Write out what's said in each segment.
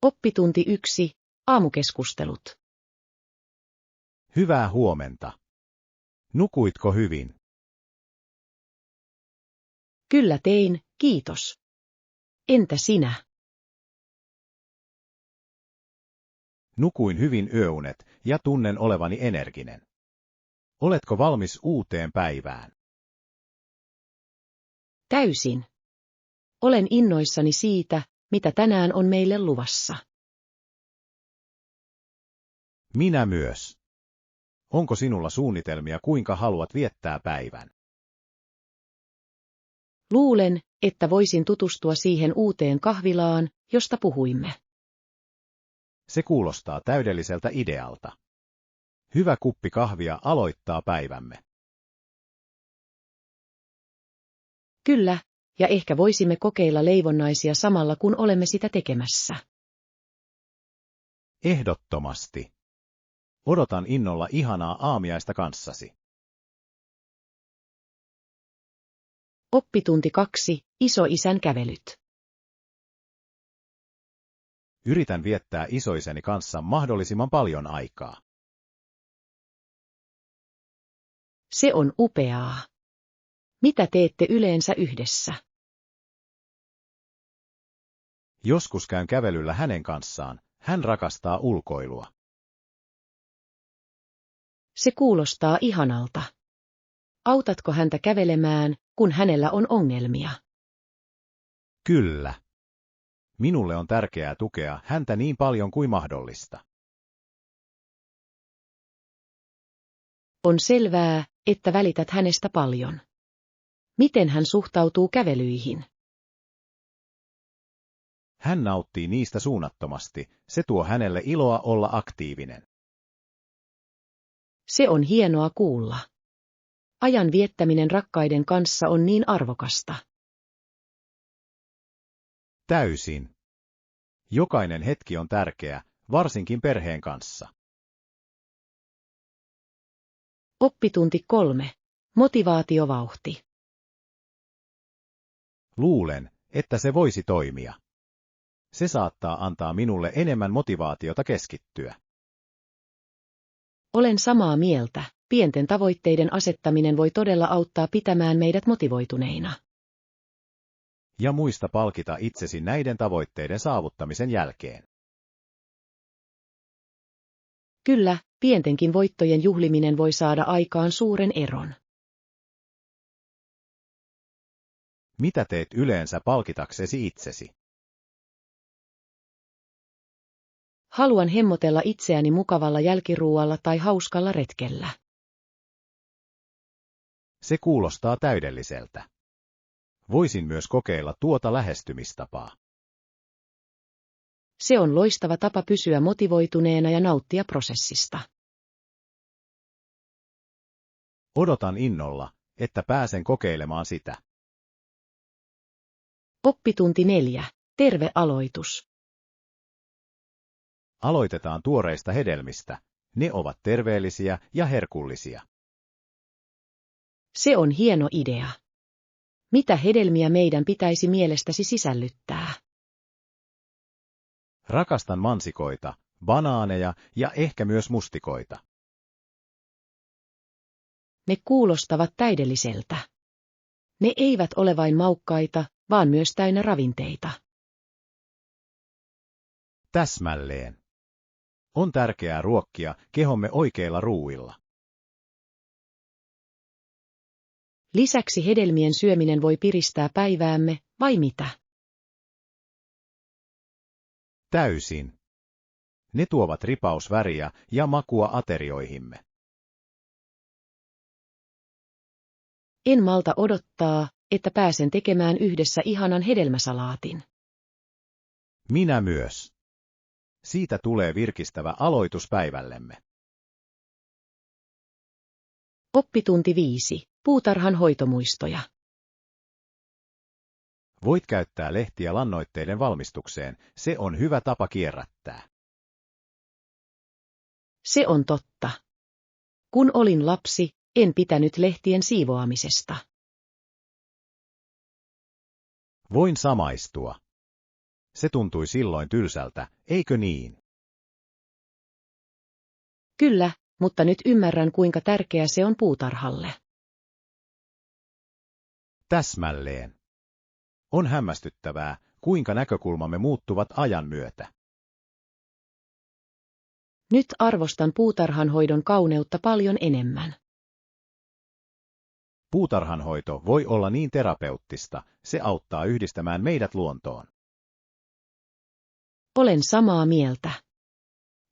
Oppitunti 1. Aamukeskustelut. Hyvää huomenta. Nukuitko hyvin? Kyllä tein, kiitos. Entä sinä? Nukuin hyvin yöunet ja tunnen olevani energinen. Oletko valmis uuteen päivään? Täysin. Olen innoissani siitä, mitä tänään on meille luvassa. Minä myös. Onko sinulla suunnitelmia, kuinka haluat viettää päivän? Luulen, että voisin tutustua siihen uuteen kahvilaan, josta puhuimme. Se kuulostaa täydelliseltä idealta. Hyvä kuppi kahvia aloittaa päivämme. Kyllä, ja ehkä voisimme kokeilla leivonnaisia samalla kun olemme sitä tekemässä. Ehdottomasti. Odotan innolla ihanaa aamiaista kanssasi. Oppitunti 2. Isoisän kävelyt. Yritän viettää isoisäni kanssa mahdollisimman paljon aikaa. Se on upeaa. Mitä teette yleensä yhdessä? Joskus käyn kävelyllä hänen kanssaan, hän rakastaa ulkoilua. Se kuulostaa ihanalta. Autatko häntä kävelemään, kun hänellä on ongelmia? Kyllä. Minulle on tärkeää tukea häntä niin paljon kuin mahdollista. On selvää, että välität hänestä paljon. Miten hän suhtautuu kävelyihin? Hän nauttii niistä suunnattomasti, se tuo hänelle iloa olla aktiivinen. Se on hienoa kuulla. Ajan viettäminen rakkaiden kanssa on niin arvokasta. Täysin. Jokainen hetki on tärkeä, varsinkin perheen kanssa. Oppitunti 3. Motivaatiovauhti. Luulen, että se voisi toimia. Se saattaa antaa minulle enemmän motivaatiota keskittyä. Olen samaa mieltä. Pienten tavoitteiden asettaminen voi todella auttaa pitämään meidät motivoituneina. Ja muista palkita itsesi näiden tavoitteiden saavuttamisen jälkeen. Kyllä, pientenkin voittojen juhliminen voi saada aikaan suuren eron. Mitä teet yleensä palkitaksesi itsesi? Haluan hemmotella itseäni mukavalla jälkiruualla tai hauskalla retkellä. Se kuulostaa täydelliseltä. Voisin myös kokeilla tuota lähestymistapaa. Se on loistava tapa pysyä motivoituneena ja nauttia prosessista. Odotan innolla, että pääsen kokeilemaan sitä. Oppitunti 4. Terve aloitus. Aloitetaan tuoreista hedelmistä. Ne ovat terveellisiä ja herkullisia. Se on hieno idea. Mitä hedelmiä meidän pitäisi mielestäsi sisällyttää? Rakastan mansikoita, banaaneja ja ehkä myös mustikoita. Ne kuulostavat täydelliseltä. Ne eivät ole vain maukkaita, vaan myös täynnä ravinteita. Täsmälleen. On tärkeää ruokkia kehomme oikeilla ruuilla. Lisäksi hedelmien syöminen voi piristää päiväämme, vai mitä? Täysin. Ne tuovat ripausväriä ja makua aterioihimme. En malta odottaa, että pääsen tekemään yhdessä ihanan hedelmäsalaatin. Minä myös. Siitä tulee virkistävä aloitus päivällemme. Oppitunti 5. Puutarhan hoitomuistoja. Voit käyttää lehtiä lannoitteiden valmistukseen, se on hyvä tapa kierrättää. Se on totta. Kun olin lapsi, en pitänyt lehtien siivoamisesta. Voin samaistua. Se tuntui silloin tylsältä, eikö niin? Kyllä, mutta nyt ymmärrän kuinka tärkeä se on puutarhalle. Täsmälleen. On hämmästyttävää, kuinka näkökulmamme muuttuvat ajan myötä. Nyt arvostan puutarhanhoidon kauneutta paljon enemmän. Puutarhanhoito voi olla niin terapeuttista, se auttaa yhdistämään meidät luontoon. Olen samaa mieltä.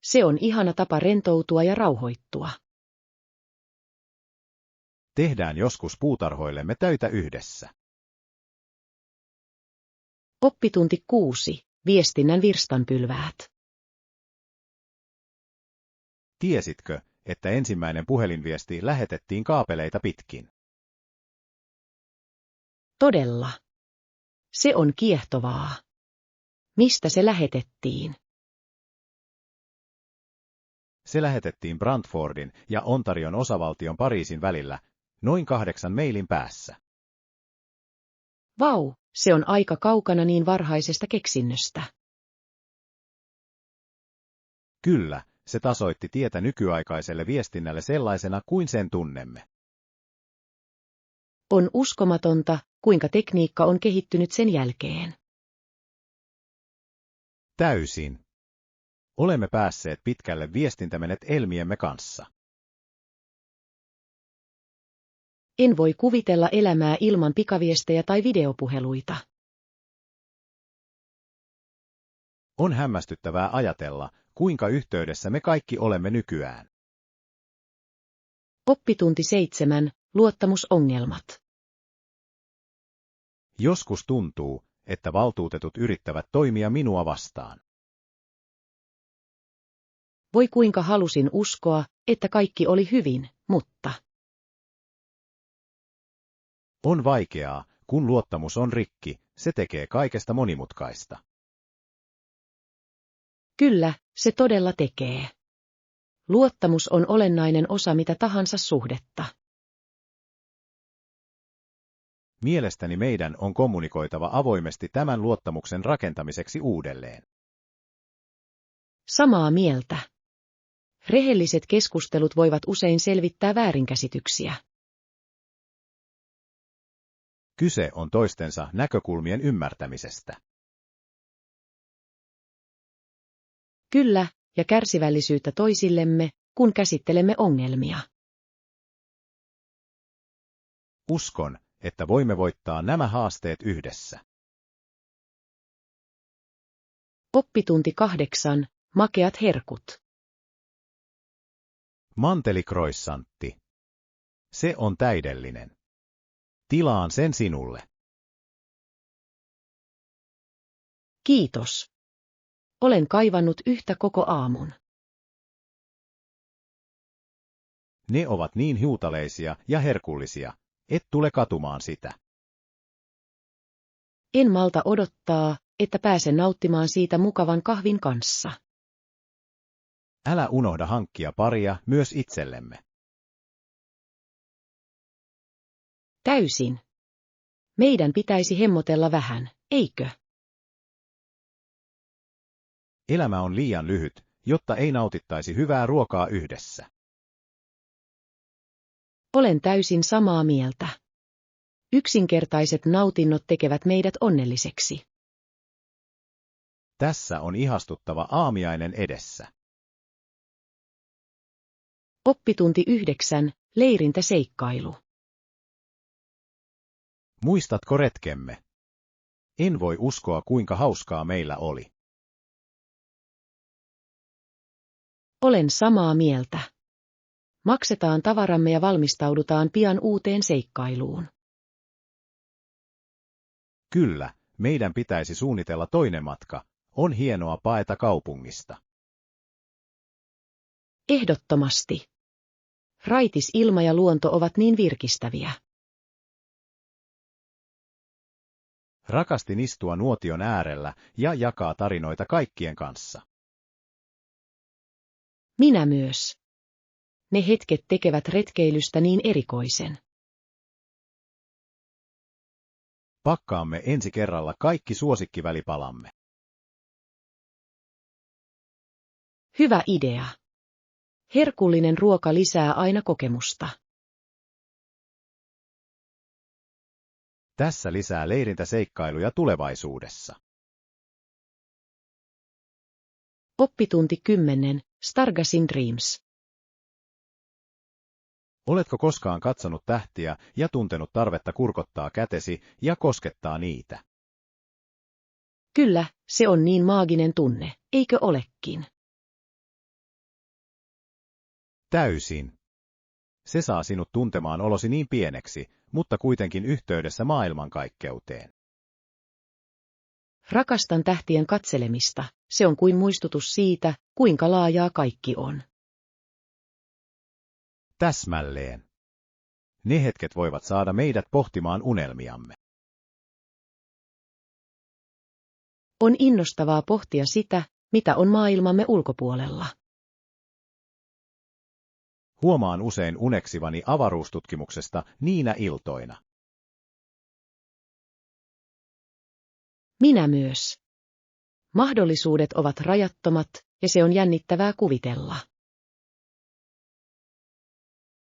Se on ihana tapa rentoutua ja rauhoittua. Tehdään joskus puutarhoillemme töitä yhdessä. Oppitunti 6. Viestinnän virstanpylväät. Tiesitkö, että ensimmäinen puhelinviesti lähetettiin kaapeleita pitkin? Todella. Se on kiehtovaa. Mistä se lähetettiin? Se lähetettiin Brantfordin ja Ontarion osavaltion Pariisin välillä, noin 8 meilin päässä. Vau, se on aika kaukana niin varhaisesta keksinnöstä. Kyllä, se tasoitti tietä nykyaikaiselle viestinnälle sellaisena kuin sen tunnemme. On uskomatonta, kuinka tekniikka on kehittynyt sen jälkeen. Täysin. Olemme päässeet pitkälle viestintämenetelmiemme kanssa. En voi kuvitella elämää ilman pikaviestejä tai videopuheluita. On hämmästyttävää ajatella, kuinka yhteydessä me kaikki olemme nykyään. Oppitunti 7. Luottamusongelmat. Joskus tuntuu, että valtuutetut yrittävät toimia minua vastaan. Voi kuinka halusin uskoa, että kaikki oli hyvin, mutta... On vaikeaa, kun luottamus on rikki, se tekee kaikesta monimutkaista. Kyllä, se todella tekee. Luottamus on olennainen osa mitä tahansa suhdetta. Mielestäni meidän on kommunikoitava avoimesti tämän luottamuksen rakentamiseksi uudelleen. Samaa mieltä. Rehelliset keskustelut voivat usein selvittää väärinkäsityksiä. Kyse on toistensa näkökulmien ymmärtämisestä. Kyllä, ja kärsivällisyyttä toisillemme, kun käsittelemme ongelmia. Uskon, että voimme voittaa nämä haasteet yhdessä. Oppitunti 8. Makeat herkut. Mantelikroissantti. Se on täydellinen. Tilaan sen sinulle. Kiitos. Olen kaivannut yhtä koko aamun. Ne ovat niin hiutaleisia ja herkullisia, et tule katumaan sitä. En malta odottaa, että pääsen nauttimaan siitä mukavan kahvin kanssa. Älä unohda hankkia paria myös itsellemme. Täysin. Meidän pitäisi hemmotella vähän, eikö? Elämä on liian lyhyt, jotta ei nautittaisi hyvää ruokaa yhdessä. Olen täysin samaa mieltä. Yksinkertaiset nautinnot tekevät meidät onnelliseksi. Tässä on ihastuttava aamiainen edessä. Oppitunti 9. Leirintäseikkailu. Muistatko retkemme? En voi uskoa, kuinka hauskaa meillä oli. Olen samaa mieltä. Maksetaan tavaramme ja valmistaudutaan pian uuteen seikkailuun. Kyllä, meidän pitäisi suunnitella toinen matka. On hienoa paeta kaupungista. Ehdottomasti. Raitis ilma ja luonto ovat niin virkistäviä. Rakastin istua nuotion äärellä ja jakaa tarinoita kaikkien kanssa. Minä myös. Ne hetket tekevät retkeilystä niin erikoisen. Pakkaamme ensi kerralla kaikki suosikkivälipalamme. Hyvä idea. Herkullinen ruoka lisää aina kokemusta. Tässä lisää leirintäseikkailuja tulevaisuudessa. Oppitunti 10. Stargazing Dreams. Oletko koskaan katsonut tähtiä ja tuntenut tarvetta kurkottaa kätesi ja koskettaa niitä? Kyllä, se on niin maaginen tunne, eikö olekin? Täysin. Se saa sinut tuntemaan olosi niin pieneksi, mutta kuitenkin yhteydessä maailmankaikkeuteen. Rakastan tähtien katselemista, se on kuin muistutus siitä, kuinka laajaa kaikki on. Täsmälleen. Ne hetket voivat saada meidät pohtimaan unelmiamme. On innostavaa pohtia sitä, mitä on maailmamme ulkopuolella. Huomaan usein uneksivani avaruustutkimuksesta niinä iltoina. Minä myös. Mahdollisuudet ovat rajattomat, ja se on jännittävää kuvitella.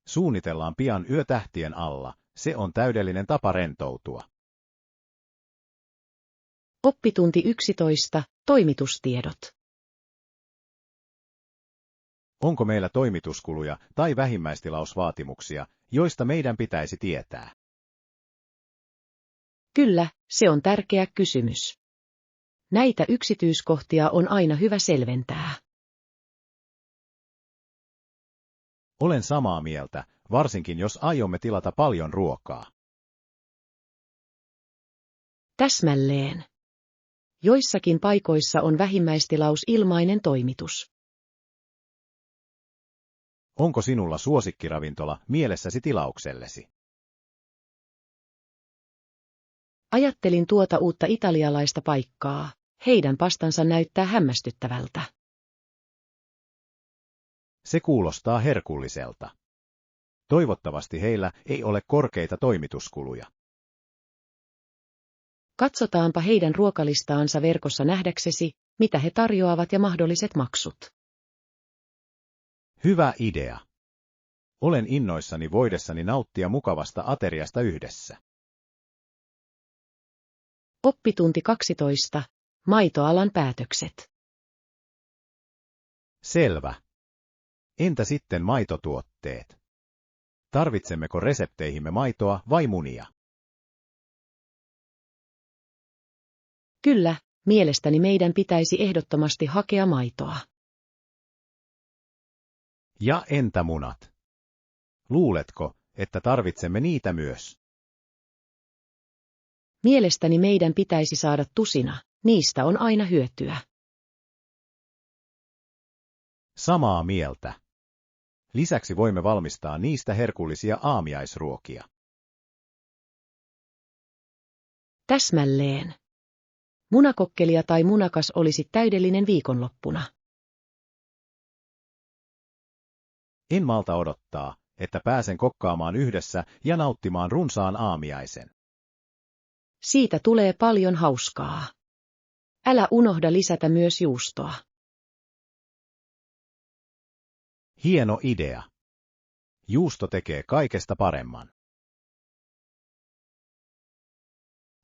Suunnitellaan pian yötähtien alla, se on täydellinen tapa rentoutua. Oppitunti 11. Toimitustiedot. Onko meillä toimituskuluja tai vähimmäistilausvaatimuksia, joista meidän pitäisi tietää? Kyllä, se on tärkeä kysymys. Näitä yksityiskohtia on aina hyvä selventää. Olen samaa mieltä, varsinkin jos aiomme tilata paljon ruokaa. Täsmälleen. Joissakin paikoissa on vähimmäistilaus ilmainen toimitus. Onko sinulla suosikkiravintola mielessäsi tilauksellesi? Ajattelin tuota uutta italialaista paikkaa. Heidän pastansa näyttää hämmästyttävältä. Se kuulostaa herkulliselta. Toivottavasti heillä ei ole korkeita toimituskuluja. Katsotaanpa heidän ruokalistaansa verkossa nähdäksesi, mitä he tarjoavat ja mahdolliset maksut. Hyvä idea. Olen innoissani voidessani nauttia mukavasta ateriasta yhdessä. Oppitunti 12. Maitoalan päätökset. Selvä. Entä sitten maitotuotteet? Tarvitsemmeko resepteihimme maitoa vai munia? Kyllä, mielestäni meidän pitäisi ehdottomasti hakea maitoa. Ja entä munat? Luuletko, että tarvitsemme niitä myös? Mielestäni meidän pitäisi saada tusina, niistä on aina hyötyä. Samaa mieltä. Lisäksi voimme valmistaa niistä herkullisia aamiaisruokia. Täsmälleen. Munakokkelia tai munakas olisi täydellinen viikonloppuna. En malta odottaa, että pääsen kokkaamaan yhdessä ja nauttimaan runsaan aamiaisen. Siitä tulee paljon hauskaa. Älä unohda lisätä myös juustoa. Hieno idea. Juusto tekee kaikesta paremman.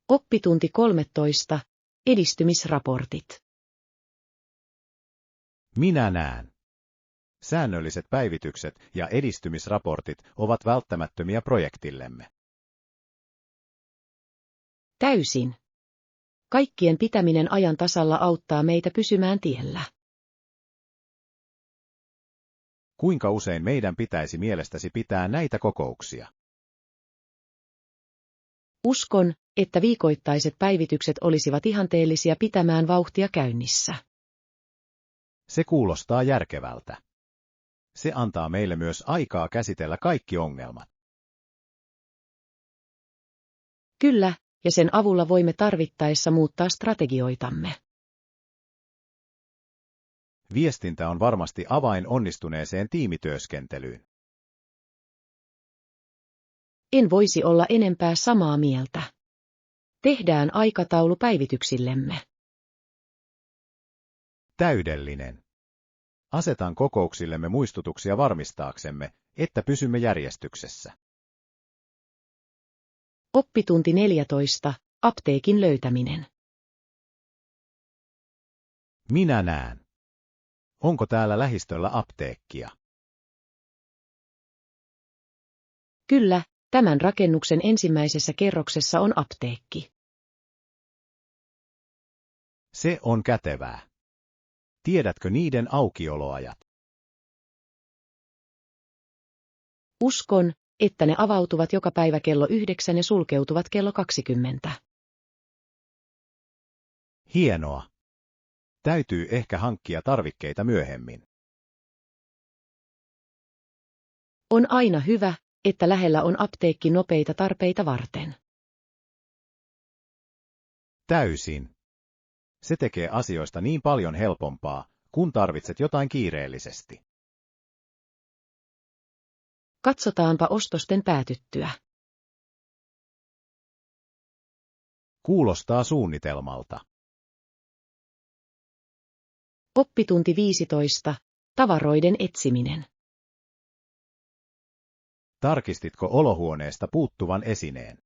Oppitunti 13. Edistymisraportit. Minä näen. Säännölliset päivitykset ja edistymisraportit ovat välttämättömiä projektillemme. Täysin. Kaikkien pitäminen ajan tasalla auttaa meitä pysymään tiellä. Kuinka usein meidän pitäisi mielestäsi pitää näitä kokouksia? Uskon, että viikoittaiset päivitykset olisivat ihanteellisia pitämään vauhtia käynnissä. Se kuulostaa järkevältä. Se antaa meille myös aikaa käsitellä kaikki ongelmat. Kyllä, ja sen avulla voimme tarvittaessa muuttaa strategioitamme. Viestintä on varmasti avain onnistuneeseen tiimityöskentelyyn. En voisi olla enempää samaa mieltä. Tehdään aikataulu päivityksillemme. Täydellinen. Asetan kokouksillemme muistutuksia varmistaaksemme, että pysymme järjestyksessä. Oppitunti 14. Apteekin löytäminen. Minä näen. Onko täällä lähistöllä apteekkia? Kyllä, tämän rakennuksen ensimmäisessä kerroksessa on apteekki. Se on kätevää. Tiedätkö niiden aukioloajat? Uskon, että ne avautuvat joka päivä kello 9 ja sulkeutuvat kello 20. Hienoa. Täytyy ehkä hankkia tarvikkeita myöhemmin. On aina hyvä, että lähellä on apteekki nopeita tarpeita varten. Täysin. Se tekee asioista niin paljon helpompaa, kun tarvitset jotain kiireellisesti. Katsotaanpa ostosten päätyttyä. Kuulostaa suunnitelmalta. Oppitunti 15. Tavaroiden etsiminen. Tarkistitko olohuoneesta puuttuvan esineen?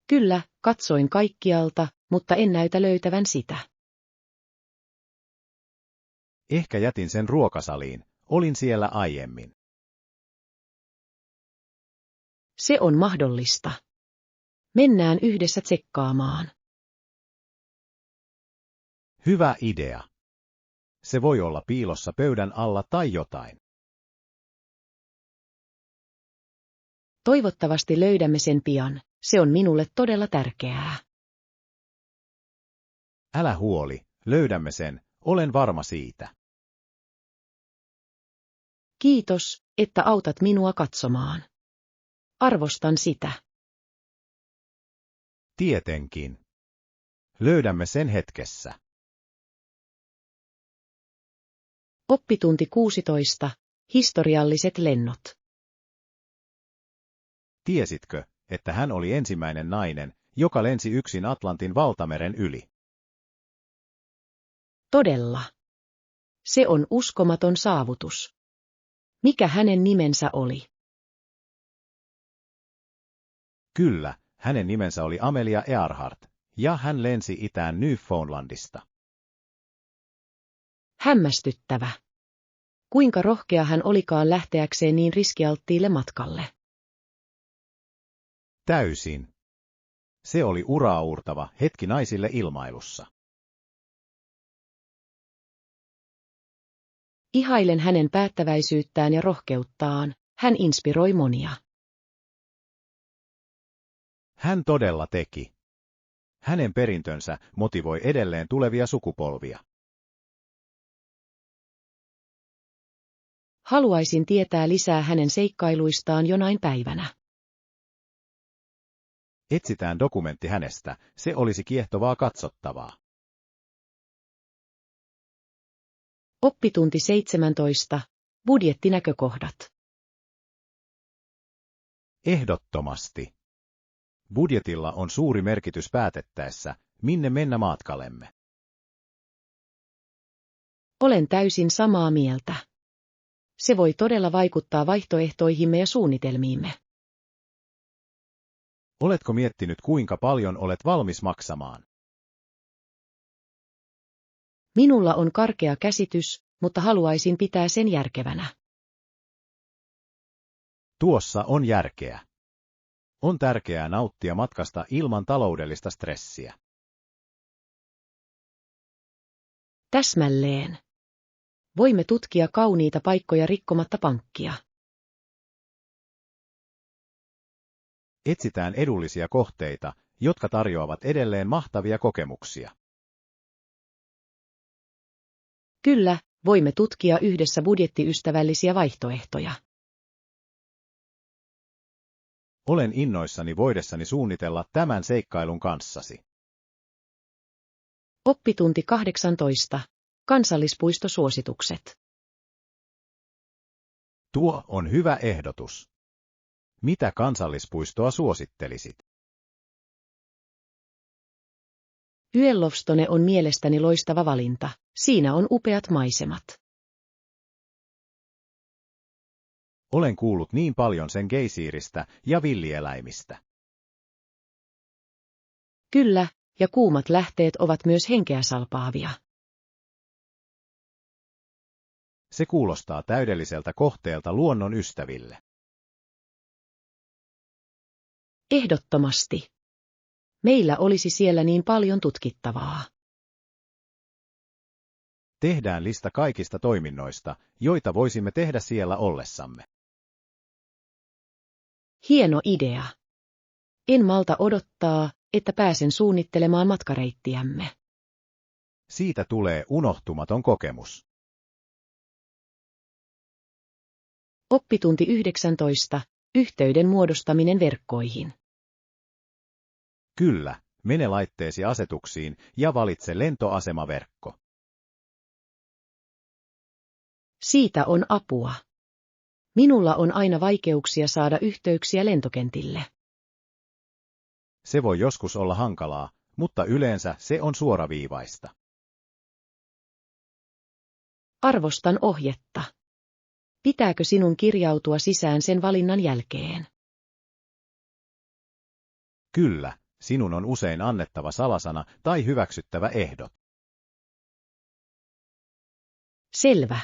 Kyllä, katsoin kaikkialta, mutta en näytä löytävän sitä. Ehkä jätin sen ruokasaliin, olin siellä aiemmin. Se on mahdollista. Mennään yhdessä tsekkaamaan. Hyvä idea. Se voi olla piilossa pöydän alla tai jotain. Toivottavasti löydämme sen pian, se on minulle todella tärkeää. Älä huoli, löydämme sen, olen varma siitä. Kiitos, että autat minua katsomaan. Arvostan sitä. Tietenkin. Löydämme sen hetkessä. Oppitunti 16. Historialliset lennot. Tiesitkö, että hän oli ensimmäinen nainen, joka lensi yksin Atlantin valtameren yli? Todella. Se on uskomaton saavutus. Mikä hänen nimensä oli? Kyllä, hänen nimensä oli Amelia Earhart, ja hän lensi itään Newfoundlandista. Hämmästyttävä. Kuinka rohkea hän olikaan lähteäkseen niin riskialttiille matkalle? Täysin. Se oli uraauurtava hetki naisille ilmailussa. Ihailen hänen päättäväisyyttään ja rohkeuttaan, hän inspiroi monia. Hän todella teki. Hänen perintönsä motivoi edelleen tulevia sukupolvia. Haluaisin tietää lisää hänen seikkailuistaan jonain päivänä. Etsitään dokumentti hänestä, se olisi kiehtovaa katsottavaa. Oppitunti 17. Budjettinäkökohdat. Ehdottomasti. Budjetilla on suuri merkitys päätettäessä, minne mennä matkallemme. Olen täysin samaa mieltä. Se voi todella vaikuttaa vaihtoehtoihimme ja suunnitelmiimme. Oletko miettinyt, kuinka paljon olet valmis maksamaan? Minulla on karkea käsitys, mutta haluaisin pitää sen järkevänä. Tuossa on järkeä. On tärkeää nauttia matkasta ilman taloudellista stressiä. Täsmälleen. Voimme tutkia kauniita paikkoja rikkomatta pankkia. Etsitään edullisia kohteita, jotka tarjoavat edelleen mahtavia kokemuksia. Kyllä, voimme tutkia yhdessä budjettiystävällisiä vaihtoehtoja. Olen innoissani voidessani suunnitella tämän seikkailun kanssasi. Oppitunti 18. Kansallispuistosuositukset. Tuo on hyvä ehdotus. Mitä kansallispuistoa suosittelisit? Yellowstone on mielestäni loistava valinta. Siinä on upeat maisemat. Olen kuullut niin paljon sen geisiiristä ja villieläimistä. Kyllä, ja kuumat lähteet ovat myös henkeä salpaavia. Se kuulostaa täydelliseltä kohteelta luonnon ystäville. Ehdottomasti. Meillä olisi siellä niin paljon tutkittavaa. Tehdään lista kaikista toiminnoista, joita voisimme tehdä siellä ollessamme. Hieno idea. En malta odottaa, että pääsen suunnittelemaan matkareittiämme. Siitä tulee unohtumaton kokemus. Oppitunti 19. Yhteyden muodostaminen verkkoihin. Kyllä, mene laitteesi asetuksiin ja valitse lentoasemaverkko. Siitä on apua. Minulla on aina vaikeuksia saada yhteyksiä lentokentille. Se voi joskus olla hankalaa, mutta yleensä se on suoraviivaista. Arvostan ohjetta. Pitääkö sinun kirjautua sisään sen valinnan jälkeen? Kyllä, sinun on usein annettava salasana tai hyväksyttävä ehdot. Selvä.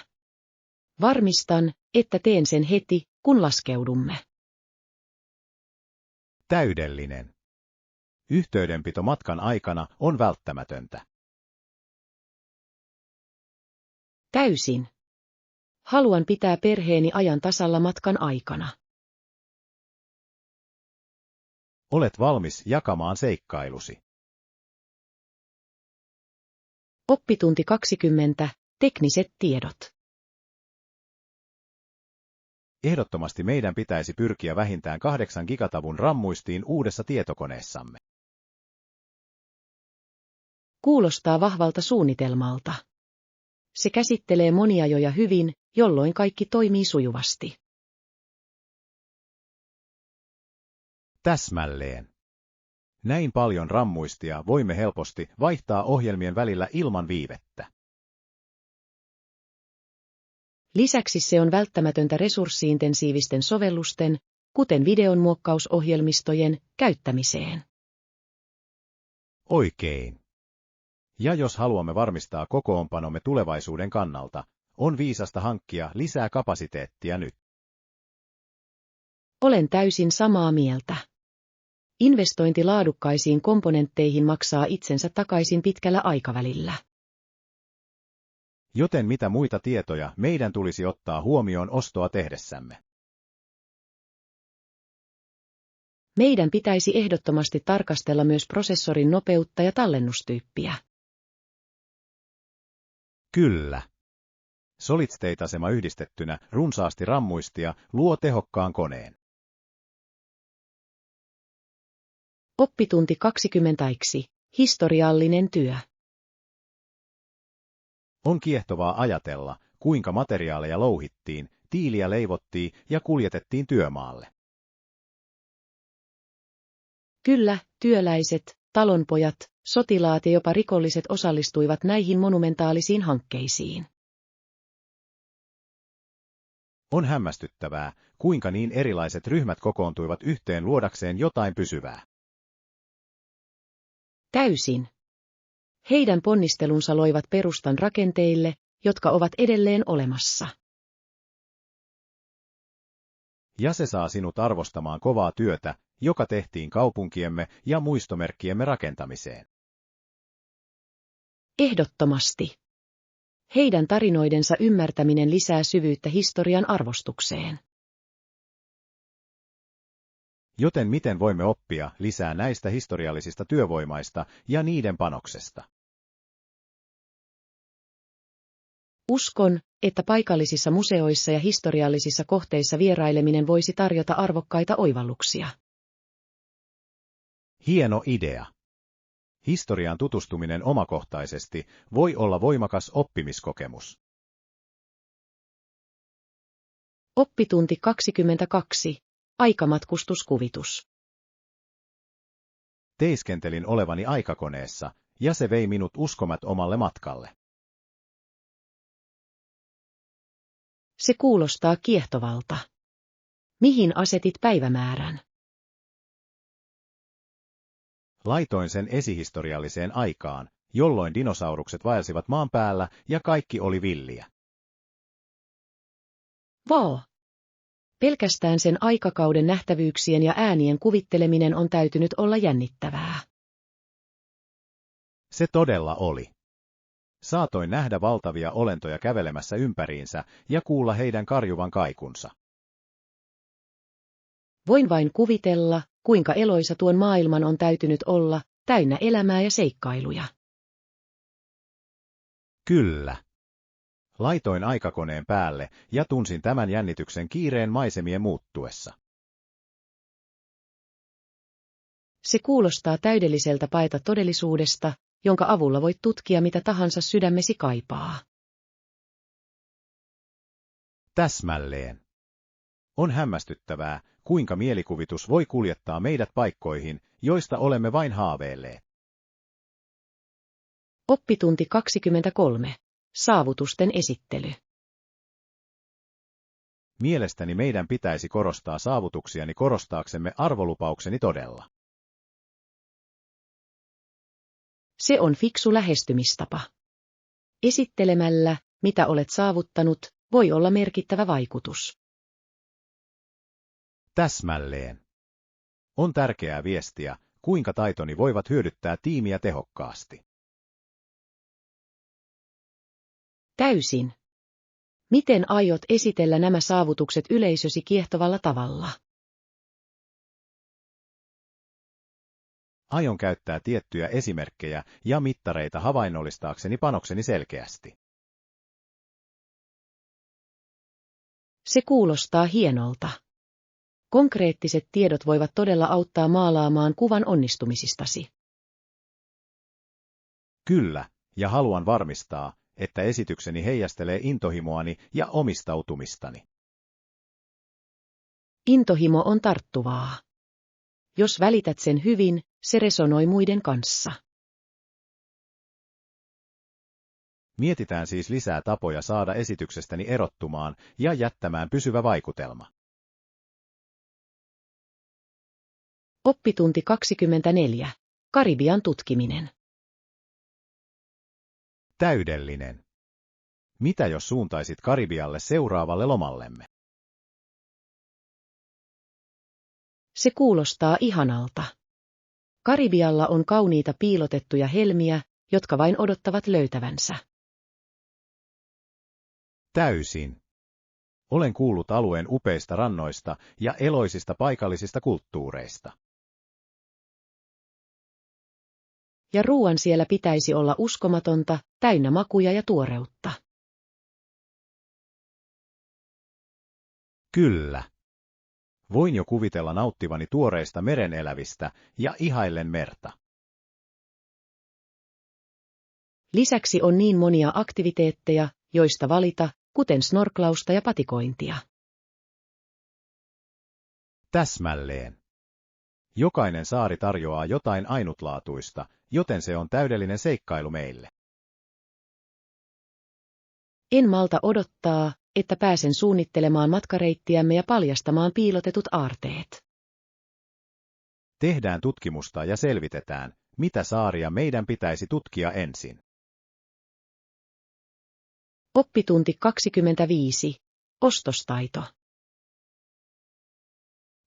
Varmistan, että teen sen heti, kun laskeudumme. Täydellinen. Yhteydenpito matkan aikana on välttämätöntä. Täysin. Haluan pitää perheeni ajan tasalla matkan aikana. Olet valmis jakamaan seikkailusi. Oppitunti 20. Tekniset tiedot. Ehdottomasti meidän pitäisi pyrkiä vähintään 8 gigatavun RAM-muistiin uudessa tietokoneessamme. Kuulostaa vahvalta suunnitelmalta. Se käsittelee moniajoja hyvin, jolloin kaikki toimii sujuvasti. Täsmälleen. Näin paljon RAM-muistia voimme helposti vaihtaa ohjelmien välillä ilman viivettä. Lisäksi se on välttämätöntä resurssiintensiivisten sovellusten, kuten videonmuokkausohjelmistojen, käyttämiseen. Oikein. Ja jos haluamme varmistaa kokoonpanomme tulevaisuuden kannalta, on viisasta hankkia lisää kapasiteettia nyt. Olen täysin samaa mieltä. Investointi laadukkaisiin komponentteihin maksaa itsensä takaisin pitkällä aikavälillä. Joten mitä muita tietoja meidän tulisi ottaa huomioon ostoa tehdessämme? Meidän pitäisi ehdottomasti tarkastella myös prosessorin nopeutta ja tallennustyyppiä. Kyllä. Solid State-asema yhdistettynä runsaasti RAM-muistia luo tehokkaan koneen. Oppitunti 20. Historiallinen työ. On kiehtovaa ajatella, kuinka materiaaleja louhittiin, tiiliä leivottiin ja kuljetettiin työmaalle. Kyllä, työläiset, talonpojat, sotilaat ja jopa rikolliset osallistuivat näihin monumentaalisiin hankkeisiin. On hämmästyttävää, kuinka niin erilaiset ryhmät kokoontuivat yhteen luodakseen jotain pysyvää. Täysin. Heidän ponnistelunsa loivat perustan rakenteille, jotka ovat edelleen olemassa. Ja se saa sinut arvostamaan kovaa työtä, joka tehtiin kaupunkiemme ja muistomerkkiemme rakentamiseen. Ehdottomasti. Heidän tarinoidensa ymmärtäminen lisää syvyyttä historian arvostukseen. Joten miten voimme oppia lisää näistä historiallisista työvoimaista ja niiden panoksesta? Uskon, että paikallisissa museoissa ja historiallisissa kohteissa vieraileminen voisi tarjota arvokkaita oivalluksia. Hieno idea. Historiaan tutustuminen omakohtaisesti voi olla voimakas oppimiskokemus. Oppitunti 22. Aikamatkustuskuvitus. Teiskentelin olevani aikakoneessa, ja se vei minut uskomattomalle matkalle. Se kuulostaa kiehtovalta. Mihin asetit päivämäärän? Laitoin sen esihistorialliseen aikaan, jolloin dinosaurukset vaelsivat maan päällä ja kaikki oli villiä. Vau! Pelkästään sen aikakauden nähtävyyksien ja äänien kuvitteleminen on täytynyt olla jännittävää. Se todella oli. Saatoin nähdä valtavia olentoja kävelemässä ympäriinsä ja kuulla heidän karjuvan kaikunsa. Voin vain kuvitella, kuinka eloisa tuon maailman on täytynyt olla, täynnä elämää ja seikkailuja. Kyllä. Laitoin aikakoneen päälle ja tunsin tämän jännityksen kiireen maisemien muuttuessa. Se kuulostaa täydelliseltä paeta todellisuudesta, jonka avulla voit tutkia mitä tahansa sydämesi kaipaa. Täsmälleen. On hämmästyttävää, kuinka mielikuvitus voi kuljettaa meidät paikkoihin, joista olemme vain haaveilleet. Oppitunti 23. Saavutusten esittely. Mielestäni meidän pitäisi korostaa saavutuksiani korostaaksemme arvolupaukseni todella. Se on fiksu lähestymistapa. Esittelemällä, mitä olet saavuttanut, voi olla merkittävä vaikutus. Täsmälleen. On tärkeää viestiä, kuinka taitoni voivat hyödyttää tiimiä tehokkaasti. Täysin. Miten aiot esitellä nämä saavutukset yleisösi kiehtovalla tavalla? Aion käyttää tiettyjä esimerkkejä ja mittareita havainnollistaakseni panokseni selkeästi. Se kuulostaa hienolta. Konkreettiset tiedot voivat todella auttaa maalaamaan kuvan onnistumisistasi. Kyllä, ja haluan varmistaa, että esitykseni heijastelee intohimoani ja omistautumistani. Intohimo on tarttuvaa. Jos välität sen hyvin, se resonoi muiden kanssa. Mietitään siis lisää tapoja saada esityksestäni erottumaan ja jättämään pysyvä vaikutelma. Oppitunti 24. Karibian tutkiminen. Täydellinen. Mitä jos suuntaisit Karibialle seuraavalle lomallemme? Se kuulostaa ihanalta. Karibialla on kauniita piilotettuja helmiä, jotka vain odottavat löytävänsä. Täysin. Olen kuullut alueen upeista rannoista ja eloisista paikallisista kulttuureista. Ja ruoan siellä pitäisi olla uskomatonta, täynnä makuja ja tuoreutta. Kyllä. Voin jo kuvitella nauttivani tuoreista merenelävistä ja ihaillen merta. Lisäksi on niin monia aktiviteetteja, joista valita, kuten snorklausta ja patikointia. Täsmälleen. Jokainen saari tarjoaa jotain ainutlaatuista, joten se on täydellinen seikkailu meille. En malta odottaa, että pääsen suunnittelemaan matkareittiämme ja paljastamaan piilotetut aarteet. Tehdään tutkimusta ja selvitetään, mitä saaria meidän pitäisi tutkia ensin. Oppitunti 25. Ostostaito.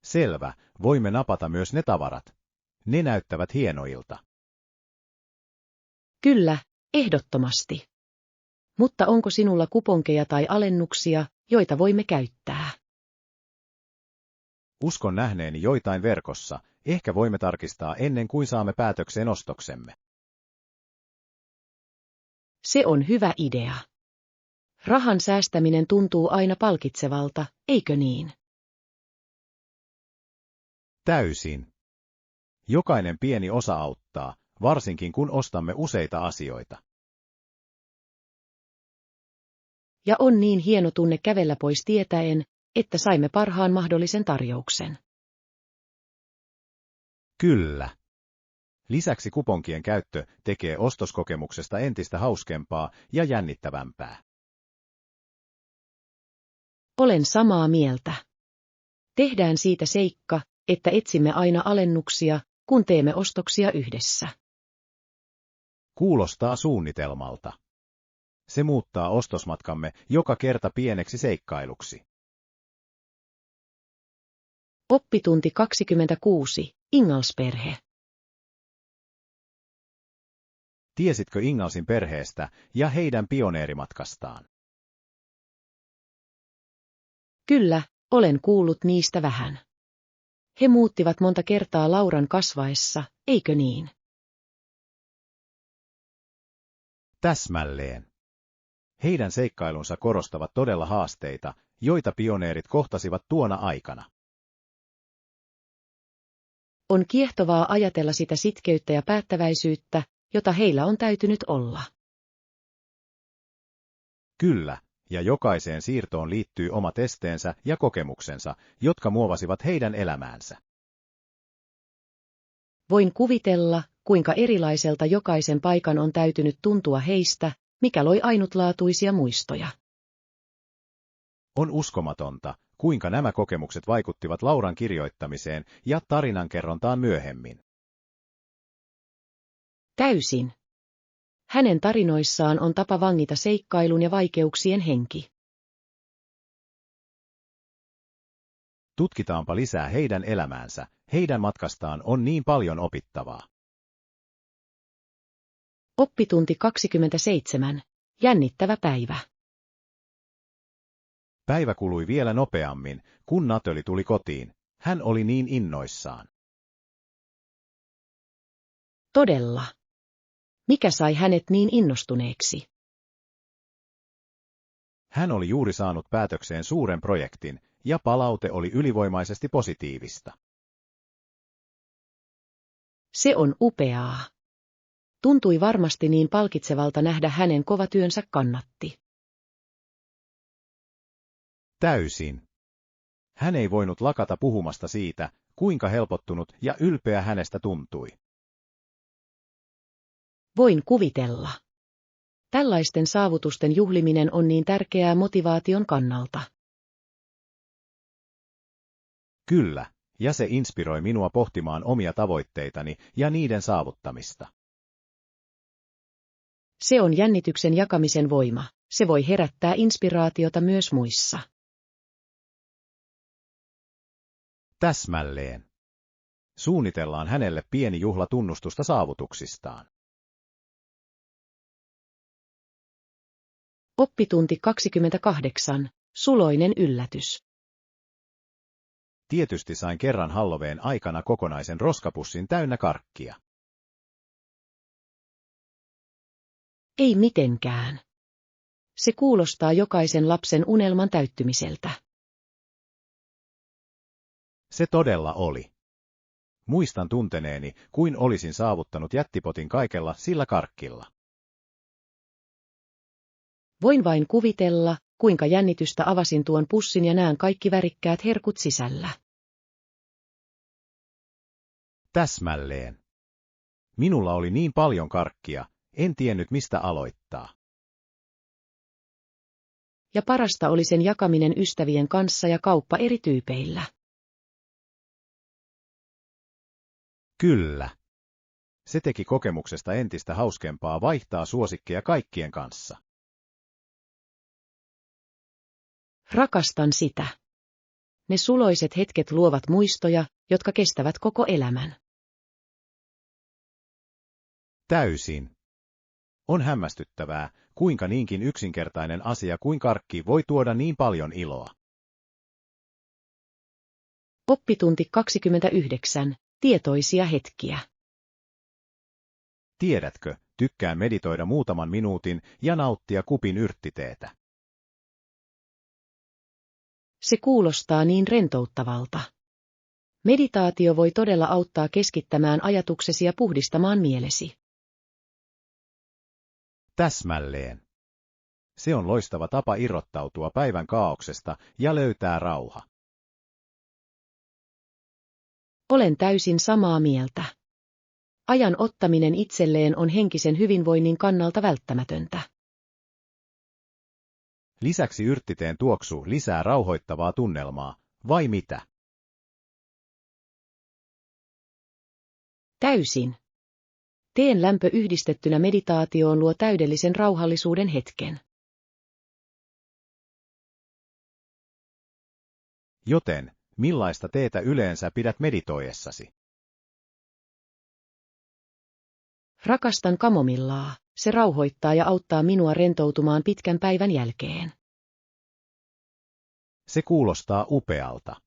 Selvä, voimme napata myös ne tavarat. Ne näyttävät hienoilta. Kyllä, ehdottomasti. Mutta onko sinulla kuponkeja tai alennuksia, joita voimme käyttää? Uskon nähneeni joitain verkossa, ehkä voimme tarkistaa ennen kuin saamme päätökseen ostoksemme. Se on hyvä idea. Rahan säästäminen tuntuu aina palkitsevalta, eikö niin? Täysin. Jokainen pieni osa auttaa, varsinkin kun ostamme useita asioita. Ja on niin hieno tunne kävellä pois tietäen, että saimme parhaan mahdollisen tarjouksen. Kyllä. Lisäksi kuponkien käyttö tekee ostoskokemuksesta entistä hauskempaa ja jännittävämpää. Olen samaa mieltä. Tehdään siitä seikka, että etsimme aina alennuksia, kun teemme ostoksia yhdessä. Kuulostaa suunnitelmalta. Se muuttaa ostosmatkamme joka kerta pieneksi seikkailuksi. Oppitunti 26. Ingalls-perhe. Tiesitkö Ingalsin perheestä ja heidän pioneerimatkastaan? Kyllä, olen kuullut niistä vähän. He muuttivat monta kertaa Lauran kasvaessa, eikö niin? Täsmälleen. Heidän seikkailunsa korostavat todella haasteita, joita pioneerit kohtasivat tuona aikana. On kiehtovaa ajatella sitä sitkeyttä ja päättäväisyyttä, jota heillä on täytynyt olla. Kyllä, ja jokaiseen siirtoon liittyy omat esteensä ja kokemuksensa, jotka muovasivat heidän elämäänsä. Voin kuvitella, kuinka erilaiselta jokaisen paikan on täytynyt tuntua heistä, mikä loi ainutlaatuisia muistoja. On uskomatonta, kuinka nämä kokemukset vaikuttivat Lauran kirjoittamiseen ja tarinankerrontaan myöhemmin. Täysin. Hänen tarinoissaan on tapa vangita seikkailun ja vaikeuksien henki. Tutkitaanpa lisää heidän elämäänsä, heidän matkastaan on niin paljon opittavaa. Oppitunti 27. Jännittävä päivä. Päivä kului vielä nopeammin, kun Natalie tuli kotiin. Hän oli niin innoissaan. Todella. Mikä sai hänet niin innostuneeksi? Hän oli juuri saanut päätökseen suuren projektin, ja palaute oli ylivoimaisesti positiivista. Se on upeaa. Tuntui varmasti niin palkitsevalta nähdä hänen kova työnsä kannatti. Täysin. Hän ei voinut lakata puhumasta siitä, kuinka helpottunut ja ylpeä hänestä tuntui. Voin kuvitella. Tällaisten saavutusten juhliminen on niin tärkeää motivaation kannalta. Kyllä, ja se inspiroi minua pohtimaan omia tavoitteitani ja niiden saavuttamista. Se on jännityksen jakamisen voima. Se voi herättää inspiraatiota myös muissa. Täsmälleen. Suunnitellaan hänelle pieni juhla tunnustusta saavutuksistaan. Oppitunti 28. Suloinen yllätys. Tietysti sain kerran Halloween aikana kokonaisen roskapussin täynnä karkkia. Ei mitenkään. Se kuulostaa jokaisen lapsen unelman täyttymiseltä. Se todella oli. Muistan tunteneeni, kuin olisin saavuttanut jättipotin kaikella sillä karkkilla. Voin vain kuvitella, kuinka jännitystä avasin tuon pussin ja näen kaikki värikkäät herkut sisällä. Täsmälleen. Minulla oli niin paljon karkkia, en tiennyt mistä aloittaa. Ja parasta oli sen jakaminen ystävien kanssa ja kauppa eri tyypeillä. Kyllä. Se teki kokemuksesta entistä hauskempaa vaihtaa suosikkeja kaikkien kanssa. Rakastan sitä. Ne suloiset hetket luovat muistoja, jotka kestävät koko elämän. Täysin. On hämmästyttävää, kuinka niinkin yksinkertainen asia kuin karkki voi tuoda niin paljon iloa. Oppitunti 29. Tietoisia hetkiä. Tiedätkö, tykkään meditoida muutaman minuutin ja nauttia kupin yrttiteetä. Se kuulostaa niin rentouttavalta. Meditaatio voi todella auttaa keskittämään ajatuksesi ja puhdistamaan mielesi. Täsmälleen. Se on loistava tapa irrottautua päivän kaauksesta ja löytää rauha. Olen täysin samaa mieltä. Ajan ottaminen itselleen on henkisen hyvinvoinnin kannalta välttämätöntä. Lisäksi yrttiteen tuoksu lisää rauhoittavaa tunnelmaa, vai mitä? Täysin. Teen lämpö yhdistettynä meditaatioon luo täydellisen rauhallisuuden hetken. Joten, millaista teetä yleensä pidät meditoiessasi? Rakastan kamomillaa, se rauhoittaa ja auttaa minua rentoutumaan pitkän päivän jälkeen. Se kuulostaa upealta.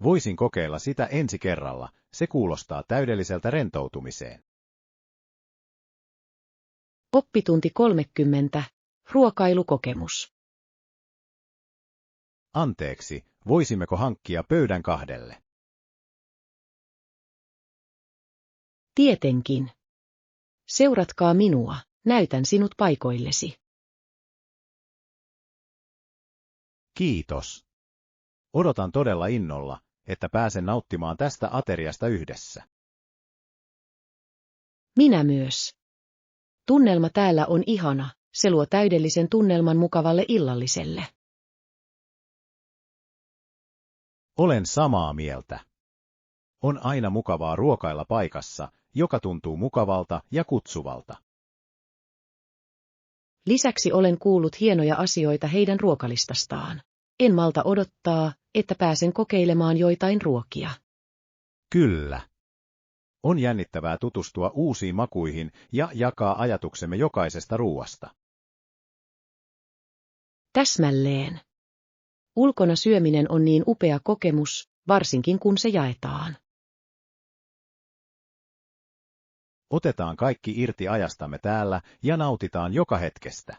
Voisin kokeilla sitä ensi kerralla, se kuulostaa täydelliseltä rentoutumiseen. Oppitunti 30. Ruokailukokemus. Anteeksi, voisimmeko hankkia pöydän 2? Tietenkin. Seuratkaa minua, näytän sinut paikoillesi. Kiitos. Odotan todella innolla, että pääsen nauttimaan tästä ateriasta yhdessä. Minä myös. Tunnelma täällä on ihana, se luo täydellisen tunnelman mukavalle illalliselle. Olen samaa mieltä. On aina mukavaa ruokailla paikassa, joka tuntuu mukavalta ja kutsuvalta. Lisäksi olen kuullut hienoja asioita heidän ruokalistastaan. En malta odottaa, että pääsen kokeilemaan joitain ruokia. Kyllä. On jännittävää tutustua uusiin makuihin ja jakaa ajatuksemme jokaisesta ruuasta. Täsmälleen. Ulkona syöminen on niin upea kokemus, varsinkin kun se jaetaan. Otetaan kaikki irti ajastamme täällä ja nautitaan joka hetkestä.